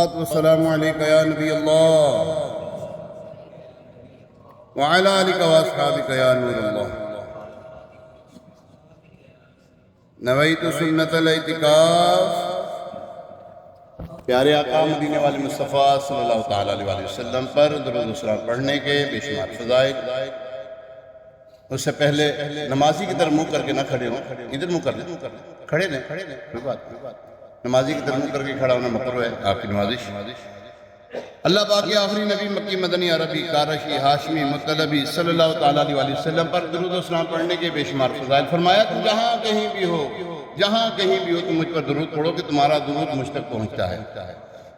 الصلاة والسلام عليك يا نبي الله وعلى آلك وأصحابك يا نور الله نويت سنة الاعتکاف. پیارے آقا مدینے والے مصطفیٰ صلی اللہ تعالیٰ علیہ وسلم پر درود و سلام پڑھنے کے بے شمار فضائل. اس سے پہلے نمازی کی طرف منہ کر کے نہ کھڑے ہوں, ادھر منہ کر لیں, کھڑے لیں, کوئی بات. نمازی کی طرف منہ کر کے کھڑا ہونا مکروہ ہے. آپ کی نمازش اللہ پاک کے آخری نبی مکی مدنی عربی قارشی ہاشمی مطلبی صلی اللہ تعالیٰ علیہ وسلم پر درود و سلام پڑھنے کے بے شمار فضائل. فرمایا تم جہاں کہیں بھی ہو تم مجھ پر درود پڑھو کہ تمہارا درود مجھ تک پہنچتا ہے.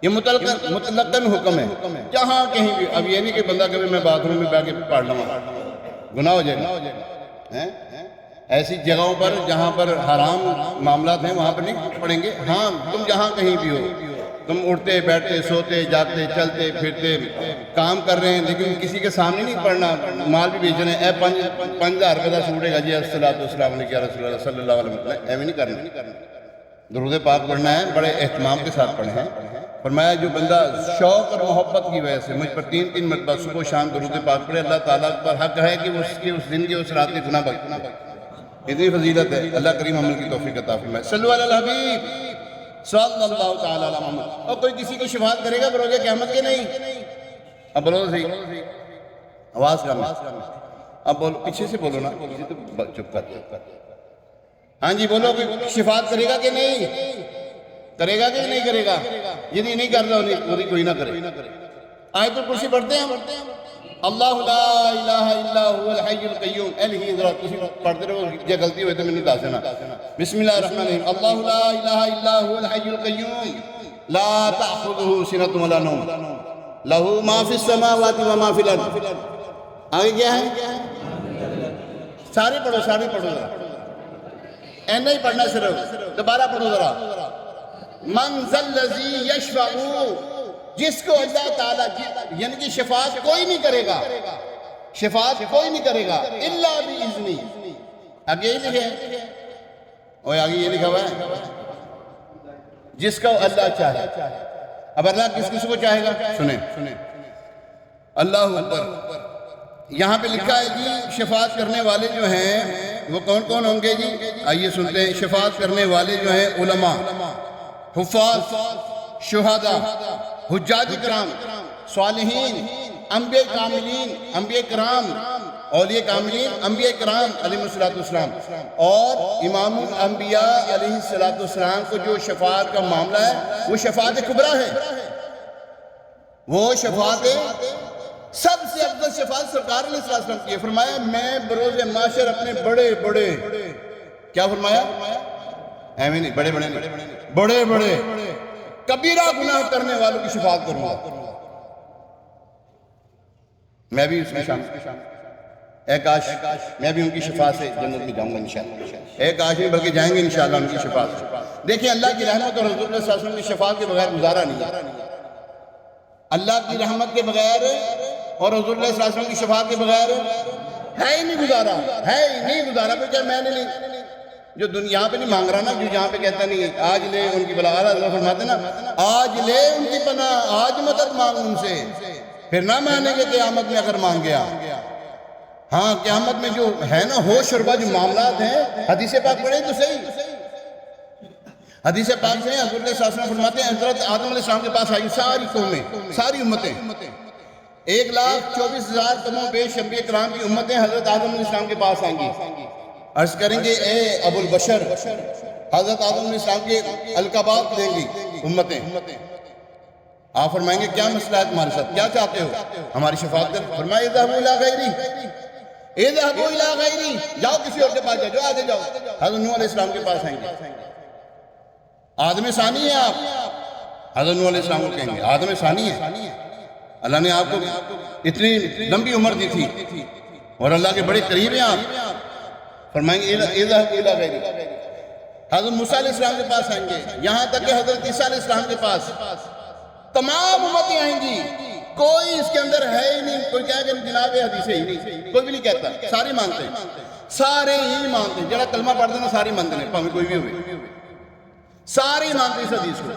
یہ مطلقاً حکم ہے, جہاں کہیں بھی. اب یہ نہیں کہ بندہ کبھی میں باتھ روم میں بیٹھ کے پڑھ لوں, گناہ ہو جائے گا. ایسی جگہوں پر جہاں پر حرام معاملات ہیں وہاں پر نہیں پڑھیں گے. ہاں تم جہاں کہیں بھی ہو, تم اٹھتے بیٹھتے سوتے جاگتے چلتے پھرتے کام کر رہے ہیں, لیکن کسی کے سامنے نہیں پڑھنا. مال بھی بیچ رہے ہیں, 5,000 روپے کا سوٹے گا جی السلام علیکم یا رسول اللہ صلی اللہ علیہ وسلم, ایویں نہیں کرنا. درود پاک پڑھنا ہے, بڑے اہتمام کے ساتھ پڑھیں. فرمایا جو بندہ شوق اور محبت کی وجہ سے مجھ پر 3 مرتبہ صبح و شام درود پاک پڑھے, اللہ تعالیٰ پر حق ہے کہ وہ اس دن کے اس رات کے گناہ بخشے. اتنی فضیلت ہے. اللہ کریم عمل کی توفیق عطا فرمائے. صلو علی الحبیب صلی اللہ تعالیٰ علیہ محمد. اور کوئی کسی کو شفاعت کرے گا بروز قیامت کے نہیں؟ اب بولو صحیح, آواز کرنا. اب بولو, پیچھے سے بولو نا, چپ کر. ہاں جی بولو, کوئی شفاعت کرے گا کہ نہیں کرے گا کہ نہیں کرے گا؟ یعنی نہیں کر رہا کوئی نہ کرے. آیت الکرسی پڑھتے ہیں. اللہ لا الہ الا هو الحی القیوم. الہی ذرا تسی پڑھتے رہو, جے غلطی ہوئے تو میں نہیں داسنا. بسم اللہ الرحمن الرحیم. اللہ لا الہ الا هو الحی القیوم لا تأخذه سنۃ ولا نوم لہ ما فی السماوات و ما فی الارض. آگے کیا ہے؟ سارے پڑھو ذرا, اینا ہی پڑھنا صرف. دوبارہ پڑھو ذرا. من ذا الذی یشفع, جس کو اللہ تعالیٰ یعنی کہ شفاعت کوئی نہیں کرے گا, الا باذنہ. اب یہی لکھے ہیں, اور آگے یہ لکھا ہوا ہے جس کو اللہ چاہے. اب اللہ کس کو چاہے گا سنیں. اللہ اکبر. یہاں پہ لکھا ہے جی شفاعت کرنے والے جو ہیں وہ کون کون ہوں گے جی؟ آئیے سنتے ہیں. شفاعت کرنے والے جو ہیں علماء, حفاظ, شہداء, حجاج کرام, صالحین, انبیاء کاملین, انبیاء کرام, اولیاء کاملین, انبیاء کرام علیہ السلام, اور امام الانبیاء علیہ السلام کو جو شفاعت کا معاملہ ہے وہ شفاعت کبریٰ ہے. وہ شفاعت سب سے افضل شفاعت سرکار علیہ السلام کی ہے. فرمایا میں بروز معاشر اپنے بڑے کیا فرمایا؟ ایویں نہیں, بڑے کبیرہ گناہ کرنے والوں کی شفاعت کروں گا. میں بھی اس میں شامل. اے کاش میں بھی ان کی شفاعت سے جنت میں جاؤں گا انشاءاللہ. اے کاش نہیں بلکہ جائیں گے انشاءاللہ ان کی شفاعت سے. دیکھیں اللہ کی رحمت اور حضور صلی اللہ علیہ وسلم کی شفاعت کے بغیر گزارا نہیں ہے. اللہ کی رحمت کے بغیر اور حضور صلی اللہ علیہ وسلم کی شفاعت کے بغیر ہے ہی نہیں گزارا. پھر کیا میں نے جو دنیا پہ نہیں مانگ رہا نا, جو یہاں پہ کہتا نہیں آج لے ان کی بلا, فرماتے نا آج لے ان کی پناہ, آج مدد مانگ ان سے, پھر نہ مانیں گے قیامت میں اگر مانگ گیا. ہاں قیامت میں جو ہے نا ہوش شربہ جو معاملات ہیں, حدیث پاک پڑھیں تو صحیح. حدیث پاک سے حضور صلی اللہ علیہ وسلم فرماتے ہیں حضرت آدم علیہ السلام کے پاس آئی ساری قومیں, ساری امتیں, 1,24,000 کم و بیش انبیاء کرام کی امتیں حضرت آدم علیہ السلام کے پاس آئیں گی. عرض کریں گے اے ابو البشر, حضرت آدم علیہ السلام کے القابات دیں گی امتیں. آپ فرمائیں گے کیا مسئلہ ہے تمہارے ساتھ, کیا چاہتے ہو ہماری شفاعت کر؟ فرمائے اذهبوا الى غیری, جاؤ کسی اور کے پاس جاؤ, آگے جاؤ. حضرت نوح علیہ السلام کے پاس آئیں گے. آدم ثانی ہے آپ, حضرت نوح علیہ السلام کو کہیں گے آدم ثانی ہے. اللہ نے آپ کو اتنی لمبی عمر دی تھی اور اللہ کے بڑے قریب ہیں آپ. فرمائیں گے اذهبوا الى غیری. حضرت موسیٰ علیہ السلام کے پاس آئیں گے, یہاں تک کہ حضرت عیسیٰ علیہ السلام کے پاس تمام امتیں آئیں گی. کوئی اس کے اندر ہے ہی نہیں, کوئی کہے کہ جناب حدیث ہی نہیں, کوئی بھی نہیں کہتا. سارے مانتے ہیں, جڑا کلمہ پڑھتے ہیں سارے مانتے ہیں, پاویں کوئی بھی ہوئے, سارے مانتے اس حدیث کو.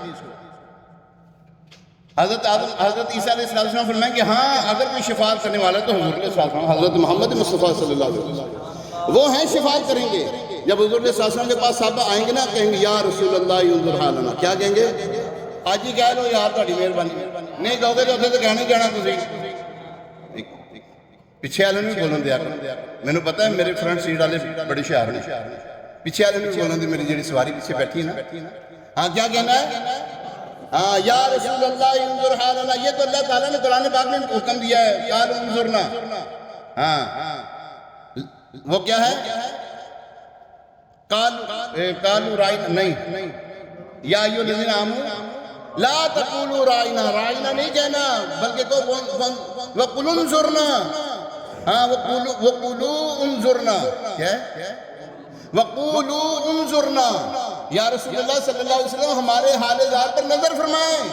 حضرت عیسیٰ علیہ السلام فرمائیں کہ ہاں اگر کوئی شفاعت کرنے والا ہے تو حضور علیہ السلام حضرت محمد مصطفیٰ صلی اللہ علیہ وسلم وہ ہیں شفاعت کریں گے. جب حضور علیہ السلام کے پاس صحابہ آئیں گے نا کہیں گے یا رسول اللہ انظر حالنا. کیا کہیں گے؟ آج ہی کہہ لو یار تہاڈی مہربانی. نہیں کہو گے تو اتنے تو کہنا ہی کہنا تسی. پیچھے والے نہیں بولن دیا کرو. مینو پتا ہے میرے فرنٹ سیٹ والے بڑے ہوشیار ہیں. پیچھے والے نہیں بولن دی. میری جڑی سواری پیچھے بیٹھی ہے نا ہاں کیا کہنا ہے؟ ہاں یا رسول اللہ انظر حالنا. یہ تو اللہ تعالیٰ نے قرآن پاک میں حکم دیا ہے قالوا انظرنا. ہاں وہ کیا ہے؟ قالوا رائنا. نہیں یا ایھا الذین آمنوا لا تقولوا رائنا. رائنا نہیں کہنا بلکہ وقولوا انظرنا. ہاں وقولوا انظرنا. کیا ہے؟ وقولوا انظرنا. یا رسول اللہ صلی اللہ علیہ وسلم ہمارے حال ذات پر نظر فرمائیں.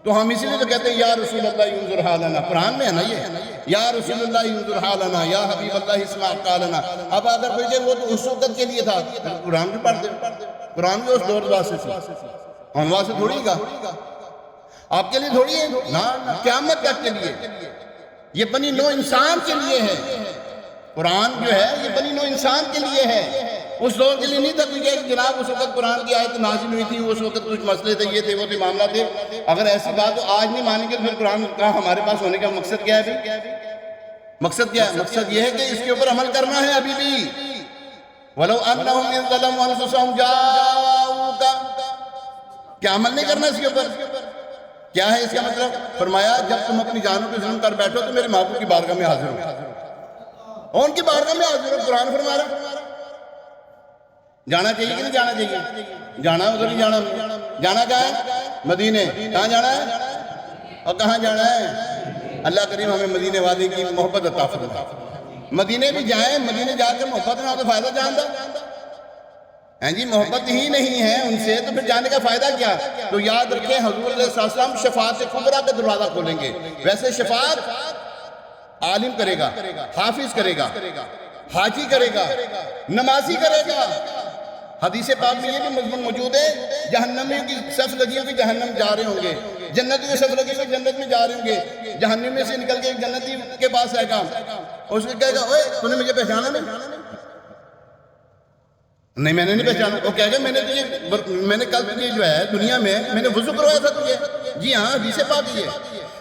تو ہم اسی لیے تو کہتے ہیں یا رسول اللہ انظر حالنا. قرآن میں ہے نا یہ یا رسول اللہ انظر حالنا یا حبیب اللہ اسمع قالنا. اب اگر کوئی کہ وہ تو اس وقت کے لیے تھا قرآن بھی پڑھ دے. قرآن بھی اس دور واسطے سے ہم واسطے تھوڑی گا. آپ کے لیے تھوڑی ہے نا. قیامت تک کے لیے یہ بنی نوع انسان کے لیے ہے. قرآن جو ہے یہ بنی نوع انسان کے لیے ہے. اس دور کے لیے نہیں تھا کہ جناب اس وقت قرآن کی آیت نازل ہوئی تھی اس وقت کچھ مسئلے تھے یہ تھے وہ تھے معاملہ تھے. اگر ایسی بات تو آج نہیں مانیں گے پھر قرآن کا ہمارے پاس ہونے کا مقصد کیا ہے؟ مقصد کیا ہے؟ مقصد یہ ہے کہ اس کے اوپر عمل کرنا ہے. ابھی بھی وَلَوْ أَنَّهُمْ إِذْ ظَلَمُوا أَنفُسَهُمْ جَاءُوكَ. کیا عمل نہیں کرنا اس کے اوپر؟ کیا ہے اس کا مطلب؟ فرمایا جب تم اپنی جانوں پہ ظلم کر بیٹھو تو میرے محبوب کی بارگاہ میں حاضر ہو. ان کی بارگاہ میں حاضر ہو. قرآن فرما رہا جانا چاہیے کہ نہیں جانا چاہیے؟ جانا ادھر نہیں جانا. جانا کہاں ہے؟ مدینے. کہاں جانا ہے اور کہاں جانا ہے؟ اللہ کریم ہمیں مدینے والے کی محبت عطا فرمائے. مدینے بھی جائیں. مدینے جا کے محبت نہ ہو تو فائدہ جان دو. ہیں جی محبت ہی نہیں ہے ان سے تو پھر جانے کا فائدہ کیا؟ تو یاد رکھیں حضور علیہ السلام شفاعت کبریٰ کا دروازہ کھولیں گے. ویسے شفاعت عالم کرے گا, حافظ کرے گا, حاجی کرے گا, نمازی کرے گا. حدیث پاک میں یہ بھی مضمون موجود ہے جہنمیوں کی صف لگی ہوگی جہنم جا رہے ہوں گے, جنتیوں کی صف لگی ہوگی جنت میں جا رہے ہوں گے. جہنم میں سے نکل کے ایک جنتی کے پاس آئے گا, اس کو کہے گا اوے تو نے مجھے پہچانا نہیں میں نے نہیں پہچانا. وہ کہے گا میں نے کل تجھے جو ہے دنیا میں نے وضو کروایا تھا تجھے. جی ہاں حدیث پاک یہ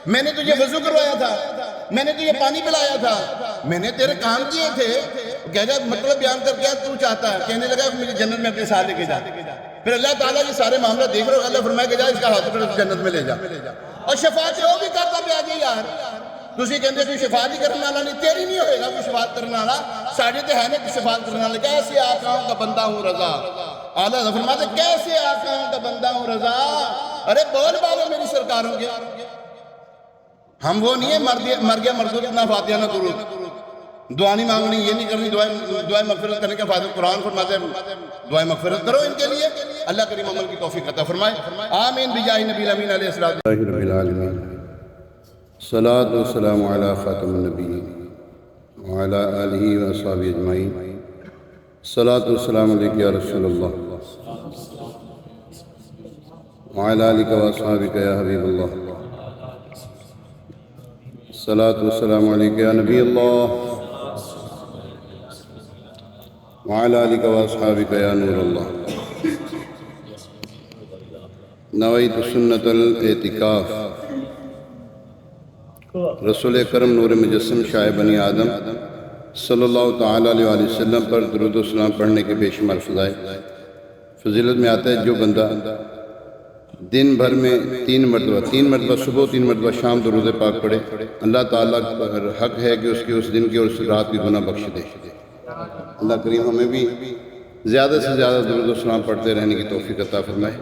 میں نے تجھے وضو کروایا تھا, میں نے تجھے پانی پلایا تھا, میں نے تیرے کام کیے تھے. کہہ جا مطلب بیان کر کیا تو چاہتا ہے؟ کہنے لگا مجھے جنت میں اپنے ساتھ لے کے جا. پھر اللہ تعالیٰ یہ سارے معاملہ دیکھ رہے ہو. اللہ فرمائے کہ جا اس کا ہاتھ پھر جنت میں لے جا. اور شفاعت وہ بھی کرتا بھی آگے یار. تسی کہندے تو شفاعت ہی کرنے والا نہیں, تیری نہیں ہوئے گا کوئی شفاعت کرنے والا. ساڑھے تے ہے نا کہ شفاعت کرنے والا. کیسے آقاؤں کا بندہ ہوں رضا. اعلیٰ فرماتے کیسے آقاؤں کا بندہ ہوں رضا. ارے بول بالو میری سرکاروں کے. ہم وہ نہیں ہے مر گیا مردود نہ فاتحہ نہ درود. دعا نہیں مانگنی, یہ نہیں کرنی, دعائیں مغفرت کرنے کا فائدہ. قرآن فرماتے ہیں دعائیں مغفرت کرو ان کے لیے. اللہ کریم عمل کی توفیق عطا فرمائے. آمین بجاہ نبی الامین علیہ السلام. رب العالمین صلاۃ والسلام علی خاتم النبیین وعلی آلہ واصحابہ اجمعین. صلاۃ والسلام علیک یا رسول اللہ وعلی آلک واصحابک یا حبیب اللہ. صلاۃ والسلام علیک یا نبی اللہ وعلی آلک واصحابک یا نور اللہ. نویت سنت الاعتکاف. رسول اکرم نور مجسم شاہ بنی آدم صلی اللہ تعالیٰ علیہ وآلہ وسلم پر درود و سلام پڑھنے کے بے شمار فضائل. فضیلت میں آتا ہے جو بندہ دن بھر میں 3 مرتبہ صبح 3 مرتبہ شام درود پاک پڑھے, اللہ تعالیٰ کا حق ہے کہ اس کے اس دن کی اور اس رات کی گناہ بخش دے. اللہ کریم ہمیں بھی زیادہ سے زیادہ درود و سلام پڑھتے رہنے کی توفیق عطا فرمائے.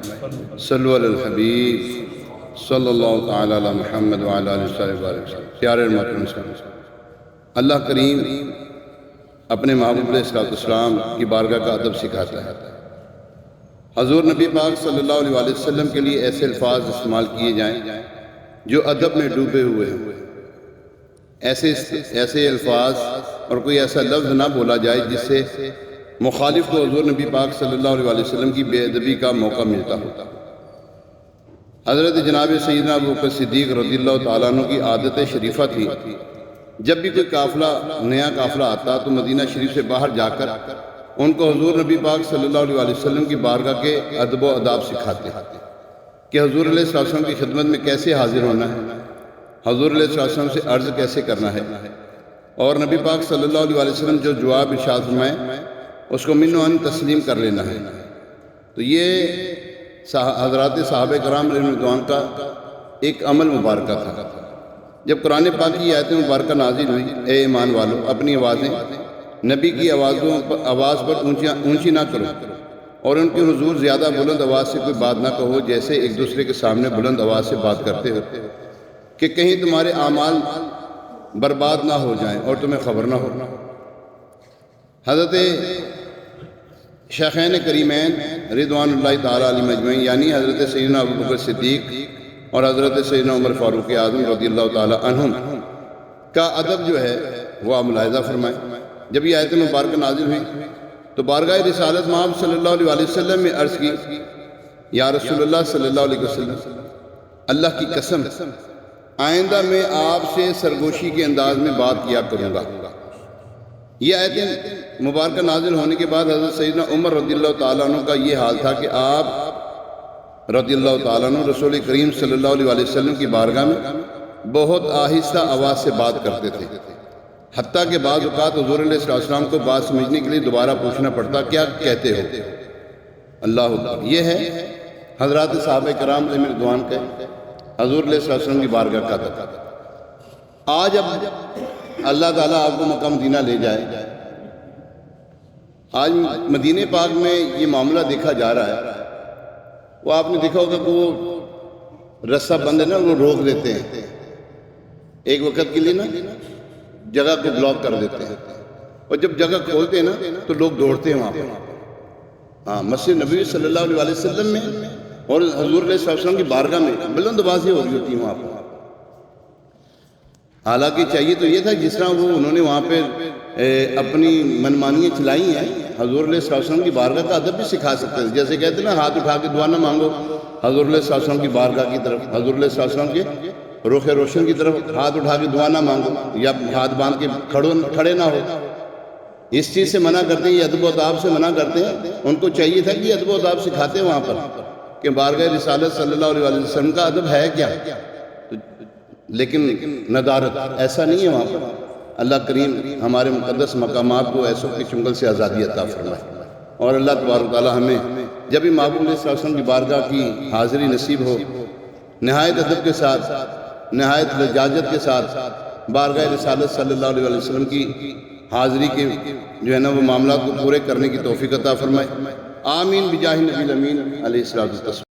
صلو علی الحبیب صلی اللہ تعالیٰ علی محمد وعلی آلہ وسلم. پیارے محترم اسلام, اللہ کریم اپنے محبوب علیہ السلام کی بارگاہ کا ادب سکھاتا ہے. حضور نبی پاک صلی اللہ علیہ وآلہ وسلم کے لیے ایسے الفاظ استعمال کیے جائیں جو ادب میں ڈوبے ہوئے ہیں. ایسے الفاظ اور کوئی ایسا لفظ نہ بولا جائے جس سے مخالف کو حضور نبی پاک صلی اللہ علیہ وآلہ وسلم کی بے ادبی کا موقع ملتا ہو. حضرت جناب سیدنا ابو بکر صدیق رضی اللہ تعالیٰ عنہ کی عادت شریفہ تھی، جب بھی کوئی نیا قافلہ آتا تو مدینہ شریف سے باہر جا کر ان کو حضور نبی پاک صلی اللہ علیہ وسلم کی بارگاہ کے ادب و آداب سکھاتے کہ حضور علیہ السلام کی خدمت میں کیسے حاضر ہونا ہے، حضور علیہ السلام سے عرض کیسے کرنا ہے، اور نبی پاک صلی اللہ علیہ وسلم جو جواب ارشاد فرمائے اس کو من و عن تسلیم کر لینا ہے۔ تو یہ حضرات صحابہ کرام رضوان اللہ عنہم کا ایک عمل مبارکہ تھا۔ جب قرآن پاک کی آیت مبارکہ نازل ہوئی، اے ایمان والو اپنی آوازیں نبی کی آواز پر اونچی نہ کرو، اور ان کے حضور زیادہ بلند آواز سے کوئی بات نہ کہو، جیسے ایک دوسرے کے سامنے بلند آواز سے بات کرتے ہو کہ کہیں تمہارے اعمال برباد نہ ہو جائیں اور تمہیں خبر نہ ہو۔ حضرت شیخین کریمین رضوان اللہ تعالیٰ علیہ مجمعین یعنی حضرت سیدنا ابو بکر صدیق اور حضرت سیدنا عمر فاروق اعظم رضی اللہ تعالیٰ عنہم کا ادب جو ہے وہ آپ ملاحظہ فرمائیں۔ جب یہ آیت مبارکہ نازل ہوئی تو بارگاہ رسالت محمد صلی اللہ علیہ وسلم میں عرض کی، یا رسول اللہ صلی اللہ علیہ وسلم، اللہ کی قسم آئندہ میں آپ سے سرگوشی کے انداز میں بات کیا کروں گا۔ یہ آیت مبارکہ نازل ہونے کے بعد حضرت سیدنا عمر رضی اللہ تعالیٰ عنہ کا یہ حال تھا کہ آپ رضی اللہ تعالیٰ عنہ رسول کریم صلی اللہ علیہ وسلم کی بارگاہ میں بہت آہستہ آواز سے بات کرتے تھے، حتیٰ کہ بعض اوقات حضور علیہ السلام کو بات سمجھنے کے لیے دوبارہ پوچھنا پڑتا، کیا کہتے ہو؟ اللہ اکبر۔ یہ ہے حضرات صحابہ کرام علیہ رضوان کے حضور علیہ السلام کی بارگاہ کا ادب۔ آج اب اللہ تعالیٰ آپ کو مکہ مدینہ لے جائے، آج مدینہ پاک میں یہ معاملہ دیکھا جا رہا ہے۔ وہ آپ نے دیکھا ہوگا کہ وہ رستہ بند ہے نا، وہ روک دیتے ہیں ایک وقت کے لیے نا، جگہ کو بلاک کر دیتے ہیں، اور جب جگہ کھولتے ہیں نا تو لوگ دوڑتے ہیں وہاں پہ۔ مسجد نبوی صلی اللہ علیہ وسلم میں اور حضور علیہ السلام کی بارگاہ میں بلند آوازیں ہو رہی ہوتی ہیں وہاں پہ۔ حالانکہ چاہیے تو یہ تھا جس طرح انہوں نے وہاں پہ اپنی منمانیاں چلائی ہیں، حضور علیہ السلام کی بارگاہ کا ادب بھی سکھا سکتے ہیں۔ جیسے کہتے ہیں نا، ہاتھ اٹھا کے دعا نہ مانگو حضور علیہ السلام کی بارگاہ کی طرف، حضور علیہ السلام کے رخ روشن کی طرف ہاتھ اٹھا کے دعا نہ مانگو، یا ہاتھ باندھ کے کھڑے نہ ہو۔ اس چیز سے منع کرتے ہیں، یہ ادب و آداب سے منع کرتے ہیں۔ ان کو چاہیے تھا کہ یہ ادب و آداب سکھاتے ہیں وہاں پر کہ بارگاہ رسالت صلی اللہ علیہ وسلم کا ادب ہے کیا، لیکن ندارت ایسا نہیں ہے وہاں پر۔ اللہ کریم ہمارے مقدس مقامات کو ایسوں کی چنگل سے آزادی عطا فرمائے، اور اللہ تبارک تعالیٰ ہمیں جب بھی محبوب علیہ السلام کی بارگاہ کی حاضری نصیب ہو، نہایت ادب کے ساتھ، نہایت لجاجت کے ساتھ بارگاہ رسالت صلی اللہ علیہ وسلم کی حاضری کے جو ہے نا وہ معاملات کو پورے کرنے کی توفیق عطا فرمائے۔ آمین بجاہ نبی الامین علیہ الصلوۃ والتسلیم۔